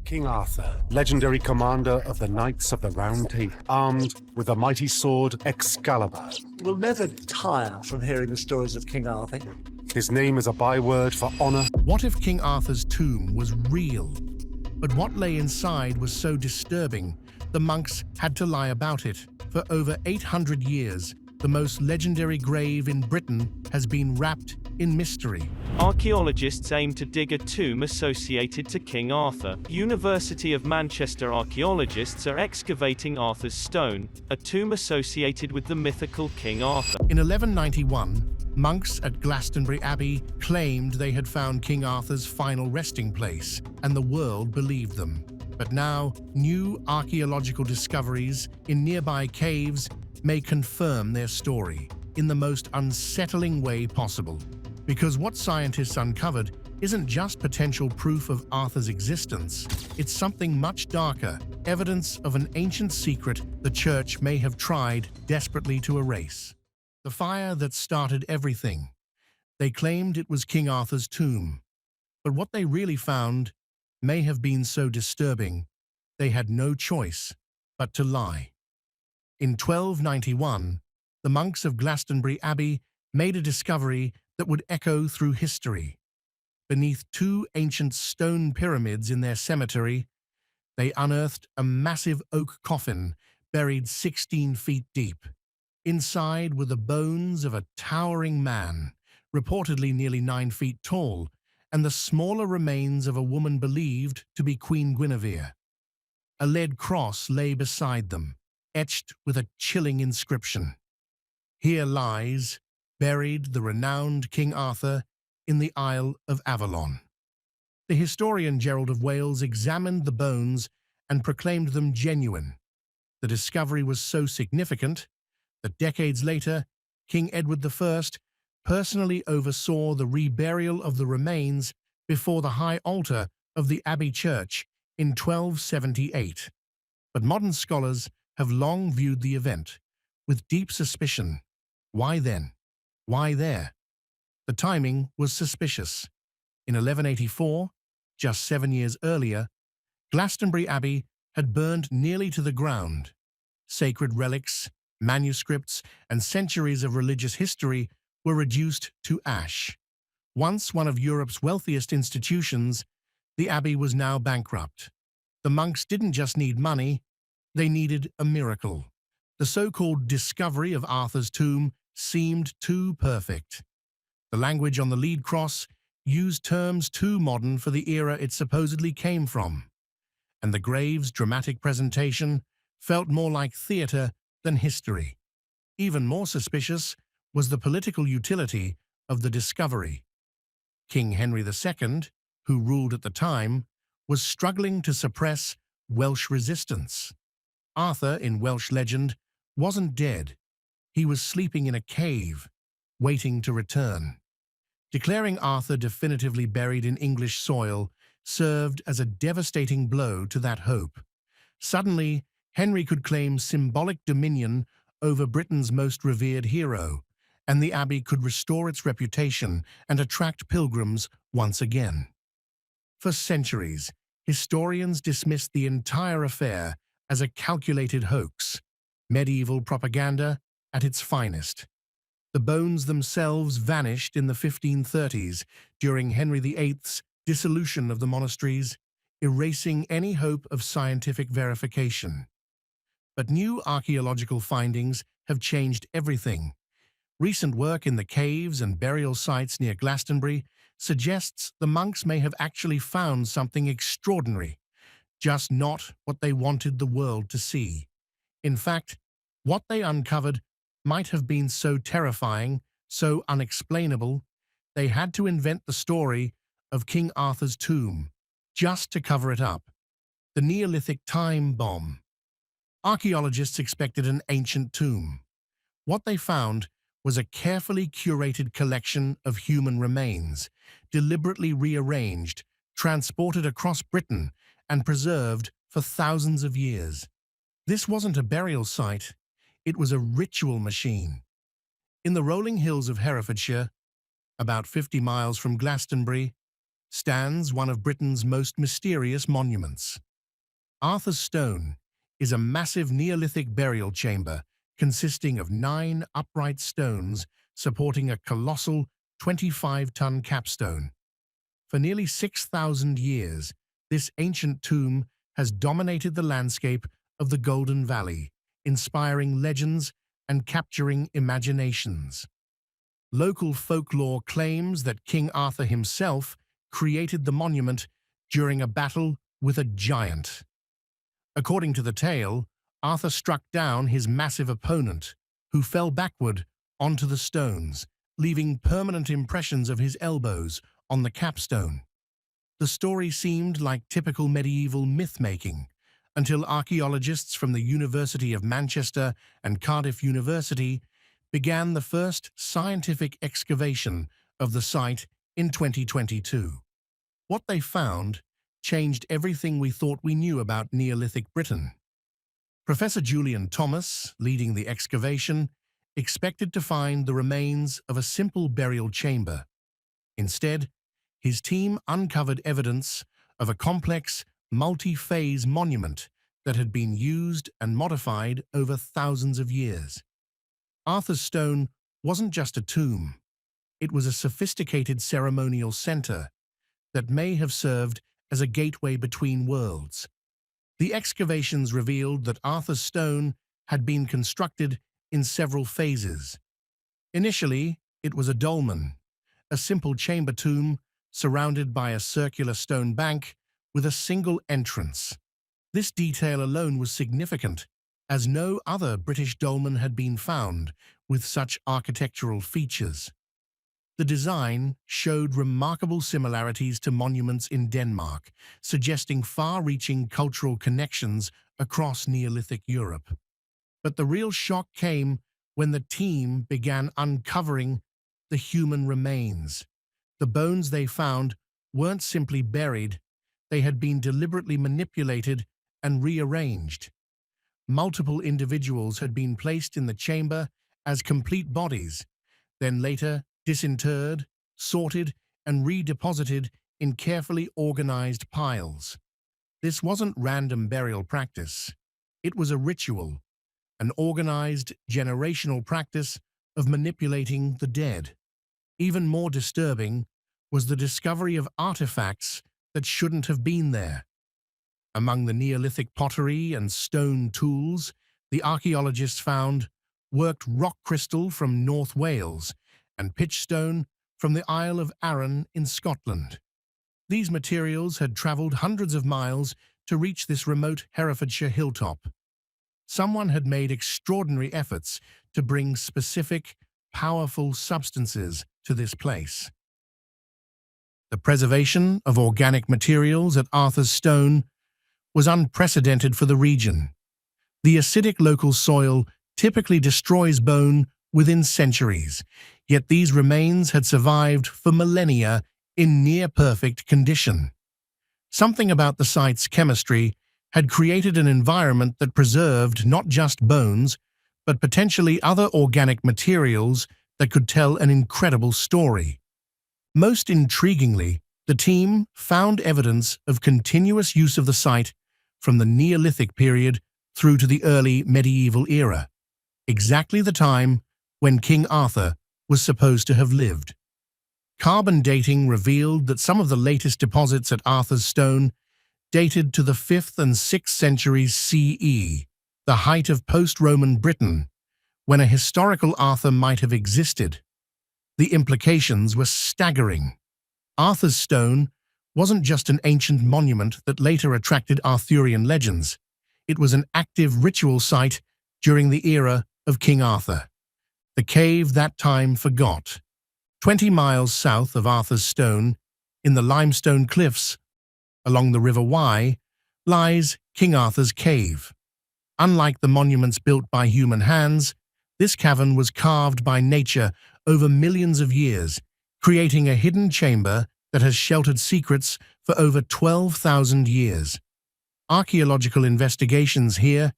King Arthur, legendary commander of the Knights of the Round Table, armed with the mighty sword Excalibur. We'll never tire from hearing the stories of King Arthur. His name is a byword for honor. What if King Arthur's tomb was real? But what lay inside was so disturbing, the monks had to lie about it. For over 800 years, the most legendary grave in Britain has been wrapped in mystery. Archaeologists aim to dig a tomb associated to King Arthur. University of Manchester archaeologists are excavating Arthur's Stone, a tomb associated with the mythical King Arthur. In 1191, monks at Glastonbury Abbey claimed they had found King Arthur's final resting place, and the world believed them. But now, new archaeological discoveries in nearby caves may confirm their story in the most unsettling way possible. Because what scientists uncovered isn't just potential proof of Arthur's existence, it's something much darker, evidence of an ancient secret the church may have tried desperately to erase. The fire that started everything. They claimed it was King Arthur's tomb. But what they really found may have been so disturbing, they had no choice but to lie. In 1291, the monks of Glastonbury Abbey made a discovery that would echo through history. Beneath two ancient stone pyramids in their cemetery, they unearthed a massive oak coffin buried 16 feet deep. Inside were the bones of a towering man, reportedly nearly 9 feet tall, and the smaller remains of a woman believed to be Queen Guinevere. A lead cross lay beside them, etched with a chilling inscription. Here lies, buried, the renowned King Arthur in the Isle of Avalon. The historian Gerald of Wales examined the bones and proclaimed them genuine. The discovery was so significant that decades later, King Edward I personally oversaw the reburial of the remains before the high altar of the Abbey Church in 1278. But modern scholars have long viewed the event with deep suspicion. Why then? Why there? The timing was suspicious. In 1184, just 7 years earlier, Glastonbury Abbey had burned nearly to the ground. Sacred relics, manuscripts, and centuries of religious history were reduced to ash. Once one of Europe's wealthiest institutions, the Abbey was now bankrupt. The monks didn't just need money, they needed a miracle. The so-called discovery of Arthur's tomb seemed too perfect. The language on the lead cross used terms too modern for the era it supposedly came from, and the grave's dramatic presentation felt more like theater than history. Even more suspicious was the political utility of the discovery. King Henry II, who ruled at the time, was struggling to suppress Welsh resistance. Arthur, in Welsh legend, wasn't dead. He was sleeping in a cave, waiting to return. Declaring Arthur definitively buried in English soil served as a devastating blow to that hope. Suddenly, Henry could claim symbolic dominion over Britain's most revered hero, and the Abbey could restore its reputation and attract pilgrims once again. For centuries, historians dismissed the entire affair as a calculated hoax, medieval propaganda at its finest. The bones themselves vanished in the 1530s during Henry VIII's dissolution of the monasteries, erasing any hope of scientific verification. But new archaeological findings have changed everything. Recent work in the caves and burial sites near Glastonbury suggests the monks may have actually found something extraordinary, just not what they wanted the world to see. In fact, what they uncovered might have been so terrifying, so unexplainable, they had to invent the story of King Arthur's tomb just to cover it up. The Neolithic time bomb. Archaeologists expected an ancient tomb. What they found was a carefully curated collection of human remains, deliberately rearranged, transported across Britain, and preserved for thousands of years. This wasn't a burial site, it was a ritual machine. In the rolling hills of Herefordshire, about 50 miles from Glastonbury, stands one of Britain's most mysterious monuments. Arthur's Stone is a massive Neolithic burial chamber consisting of 9 upright stones supporting a colossal 25-ton capstone. For nearly 6,000 years, this ancient tomb has dominated the landscape of the Golden Valley, inspiring legends and capturing imaginations. Local folklore claims that King Arthur himself created the monument during a battle with a giant. According to the tale, Arthur struck down his massive opponent, who fell backward onto the stones, leaving permanent impressions of his elbows on the capstone. The story seemed like typical medieval myth-making, until archaeologists from the University of Manchester and Cardiff University began the first scientific excavation of the site in 2022. What they found changed everything we thought we knew about Neolithic Britain. Professor Julian Thomas, leading the excavation, expected to find the remains of a simple burial chamber. Instead, his team uncovered evidence of a complex, multi-phase monument that had been used and modified over thousands of years. Arthur's Stone wasn't just a tomb. It was a sophisticated ceremonial center that may have served as a gateway between worlds. The excavations revealed that Arthur's Stone had been constructed in several phases. Initially, it was a dolmen, a simple chamber tomb surrounded by a circular stone bank with a single entrance. This detail alone was significant, as no other British dolmen had been found with such architectural features. The design showed remarkable similarities to monuments in Denmark, suggesting far-reaching cultural connections across Neolithic Europe. But the real shock came when the team began uncovering the human remains. The bones they found weren't simply buried, they had been deliberately manipulated and rearranged. Multiple individuals had been placed in the chamber as complete bodies, then later disinterred, sorted, and redeposited in carefully organized piles. This wasn't random burial practice. It was a ritual, an organized, generational practice of manipulating the dead. Even more disturbing was the discovery of artifacts that shouldn't have been there. Among the Neolithic pottery and stone tools, the archaeologists found worked rock crystal from North Wales and pitchstone from the Isle of Arran in Scotland. These materials had travelled hundreds of miles to reach this remote Herefordshire hilltop. Someone had made extraordinary efforts to bring specific, powerful substances to this place. The preservation of organic materials at Arthur's Stone was unprecedented for the region. The acidic local soil typically destroys bone within centuries, yet these remains had survived for millennia in near-perfect condition. Something about the site's chemistry had created an environment that preserved not just bones, but potentially other organic materials that could tell an incredible story. Most intriguingly, the team found evidence of continuous use of the site from the Neolithic period through to the early medieval era, exactly the time when King Arthur was supposed to have lived. Carbon dating revealed that some of the latest deposits at Arthur's Stone dated to the 5th and 6th centuries CE, the height of post-Roman Britain, when a historical Arthur might have existed. The implications were staggering. Arthur's Stone wasn't just an ancient monument that later attracted Arthurian legends. It was an active ritual site during the era of King Arthur. The cave that time forgot. 20 miles south of Arthur's Stone, in the limestone cliffs along the River Wye, lies King Arthur's Cave. Unlike the monuments built by human hands, this cavern was carved by nature over millions of years, creating a hidden chamber that has sheltered secrets for over 12,000 years. Archaeological investigations here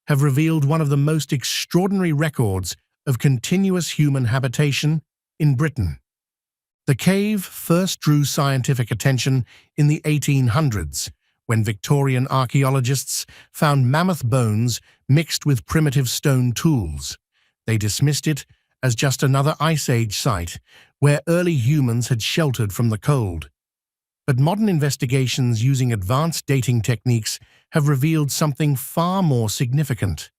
have revealed one of the most extraordinary records of continuous human habitation in Britain. The cave first drew scientific attention in the 1800s, when Victorian archaeologists found mammoth bones mixed with primitive stone tools. They dismissed it as just another Ice Age site where early humans had sheltered from the cold. But modern investigations using advanced dating techniques have revealed something far more significant.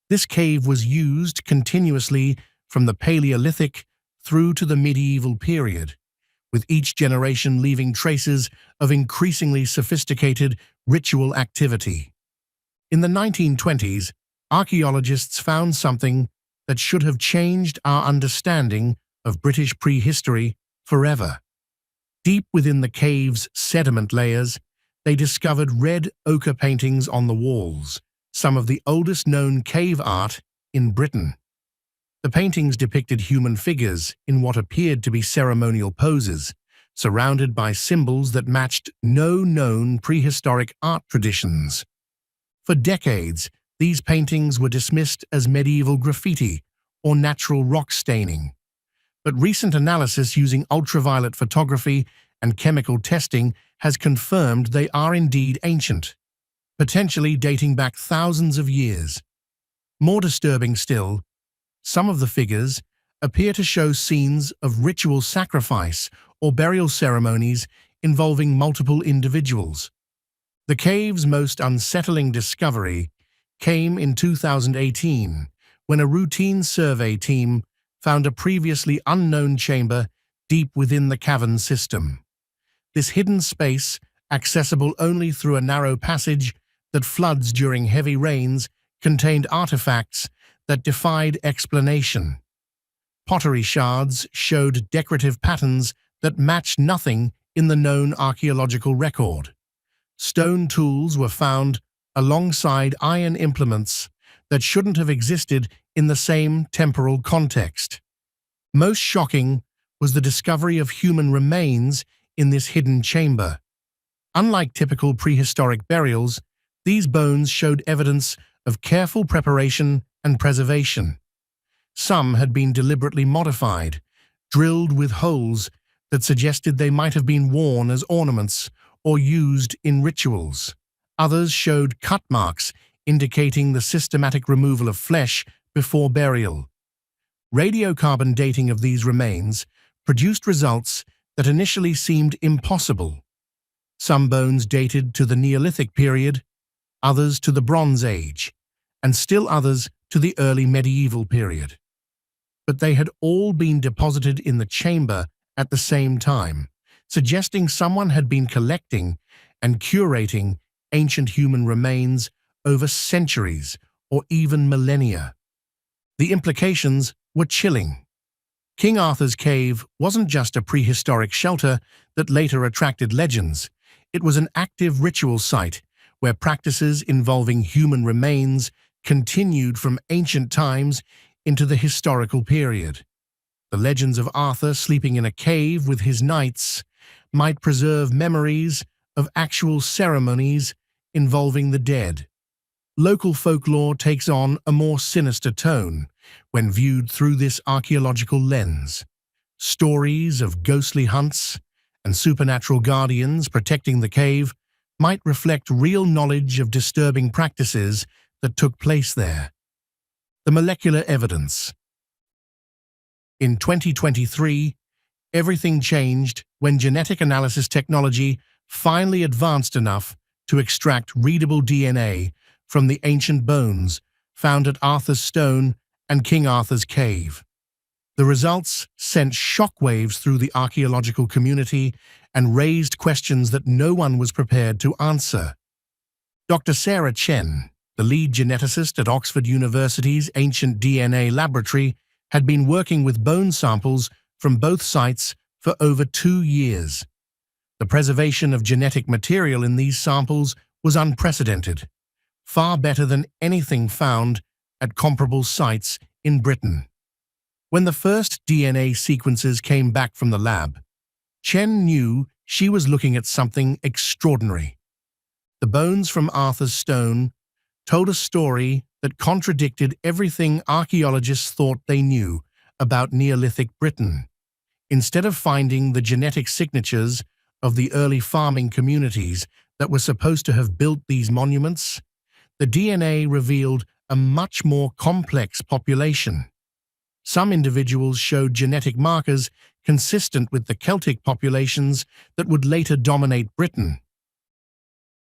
This cave was used continuously from the Paleolithic through to the medieval period, with each generation leaving traces of increasingly sophisticated ritual activity. In the 1920s, archaeologists found something that should have changed our understanding of British prehistory forever. Deep within the cave's sediment layers, they discovered red ochre paintings on the walls, some of the oldest known cave art in Britain. The paintings depicted human figures in what appeared to be ceremonial poses, surrounded by symbols that matched no known prehistoric art traditions. For decades, these paintings were dismissed as medieval graffiti or natural rock staining. But recent analysis using ultraviolet photography and chemical testing has confirmed they are indeed ancient, potentially dating back thousands of years. More disturbing still, some of the figures appear to show scenes of ritual sacrifice or burial ceremonies involving multiple individuals. The cave's most unsettling discovery came in 2018, when a routine survey team found a previously unknown chamber deep within the cavern system. This hidden space, accessible only through a narrow passage that floods during heavy rains, contained artifacts that defied explanation. Pottery shards showed decorative patterns that matched nothing in the known archaeological record. Stone tools were found alongside iron implements that shouldn't have existed in the same temporal context. Most shocking was the discovery of human remains in this hidden chamber. Unlike typical prehistoric burials, these bones showed evidence of careful preparation and preservation. Some had been deliberately modified, drilled with holes that suggested they might have been worn as ornaments or used in rituals. Others showed cut marks indicating the systematic removal of flesh before burial. Radiocarbon dating of these remains produced results that initially seemed impossible. Some bones dated to the Neolithic period, others to the Bronze Age, and still others to the early medieval period. But they had all been deposited in the chamber at the same time, suggesting someone had been collecting and curating ancient human remains over centuries or even millennia. The implications were chilling. King Arthur's cave wasn't just a prehistoric shelter that later attracted legends. It was an active ritual site where practices involving human remains continued from ancient times into the historical period. The legends of Arthur sleeping in a cave with his knights might preserve memories of actual ceremonies involving the dead. Local folklore takes on a more sinister tone when viewed through this archaeological lens. Stories of ghostly hunts and supernatural guardians protecting the cave might reflect real knowledge of disturbing practices that took place there. The molecular evidence. In 2023, everything changed when genetic analysis technology finally advanced enough to extract readable DNA from the ancient bones found at Arthur's Stone and King Arthur's Cave. The results sent shockwaves through the archaeological community and raised questions that no one was prepared to answer. Dr. Sarah Chen, the lead geneticist at Oxford University's Ancient DNA Laboratory, had been working with bone samples from both sites for over 2 years. The preservation of genetic material in these samples was unprecedented, far better than anything found at comparable sites in Britain. When the first DNA sequences came back from the lab, Chen knew she was looking at something extraordinary. The bones from Arthur's Stone told a story that contradicted everything archaeologists thought they knew about Neolithic Britain. Instead of finding the genetic signatures of the early farming communities that were supposed to have built these monuments, the DNA revealed a much more complex population. Some individuals showed genetic markers consistent with the Celtic populations that would later dominate Britain.